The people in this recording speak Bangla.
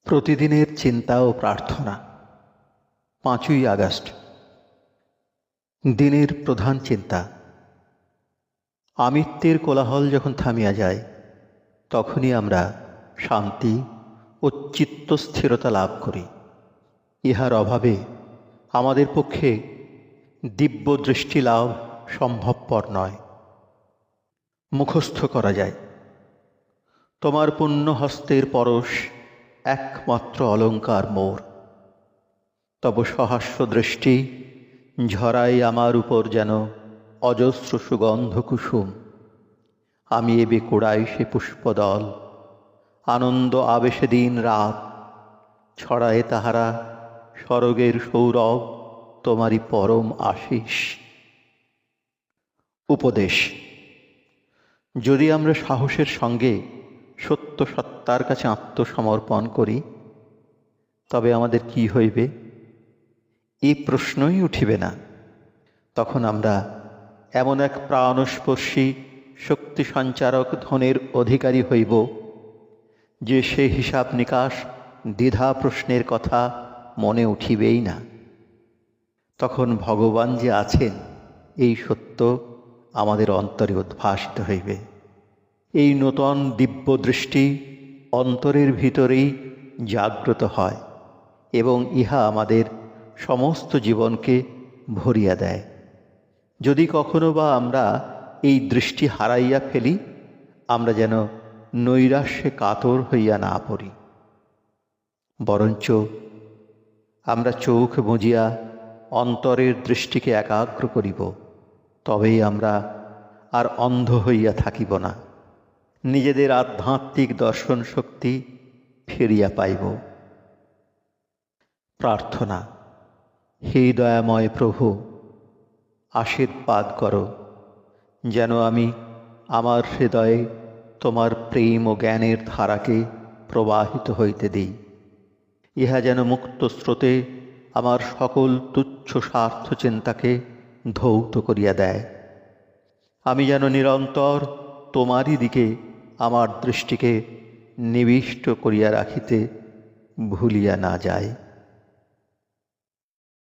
প্রতিদিনের চিন্তা ও প্রার্থনা। 5ই আগস্ট। দিনের প্রধান চিন্তা। আমিত্বের কোলাহল যখন থামিয়া যায়, তখনই আমরা শান্তি ও চিত্তস্থিরতা লাভ করি। ইহার অভাবে আমাদের পক্ষে দিব্য দৃষ্টি লাভ সম্ভবপর নয়। মুখস্থ করা যায়, তোমার পুণ্য হস্তের পরশ একমাত্র অলঙ্কার মোর। তব সহাস্য দৃষ্টি ঝরাই আমার উপর যেন অজস্র সুগন্ধ কুসুম। আমি এবে কুড়াই সে পুষ্পদল, আনন্দ আবেশে দিন রাত। ছড়ায় তাহারা স্বর্গের সৌরভ, তোমারই পরম আশিস। উপদেশ। যদি আমরা সাহসের সঙ্গে সত্য সত্তার কাছে আত্মসমর্পণ করি, তবে আমাদের কি হইবে, এই প্রশ্নই উঠিবে না। তখন আমরা এমন এক প্রাণস্পর্শী শক্তি সঞ্চারক ধনের অধিকারী হইব, যে সে হিসাব নিকাশ দ্বিধা প্রশ্নের কথা মনে উঠিবেই না। তখন ভগবান যে আছেন, এই সত্য আমাদের অন্তরে উদ্ভাসিত হইবে। এই নূতন দিব্য দৃষ্টি অন্তরের ভিতরেই জাগ্রত হয় এবং ইহা আমাদের সমস্ত জীবনকে ভরিয়া দেয়। যদি কখনো বা আমরা এই দৃষ্টি হারাইয়া ফেলি, আমরা যেন নৈরাশ্যে কাতর হইয়া না পড়ি, বরঞ্চ আমরা চোখ বুজিয়া অন্তরের দৃষ্টিকে একাগ্র করিব। তবেই আমরা আর অন্ধ হইয়া থাকিব না, নিজেদের আধ্যাত্মিক দর্শন শক্তি ফিরিয়া পাইব। প্রার্থনা। হে দয়াময় প্রভু, আশীর্বাদ করো যেন আমি আমার হৃদয়ে তোমার প্রেম ও জ্ঞানের ধারাকে প্রবাহিত হইতে দিই। ইহা যেন মুক্ত স্রোতে আমার সকল তুচ্ছ স্বার্থ চিন্তাকে ধৌত করিয়া দেয়। আমি যেন নিরন্তর তোমারই দিকে আমার দৃষ্টিকে নিবিষ্ট করিয়া রাখিতে ভুলিয়া না যাই।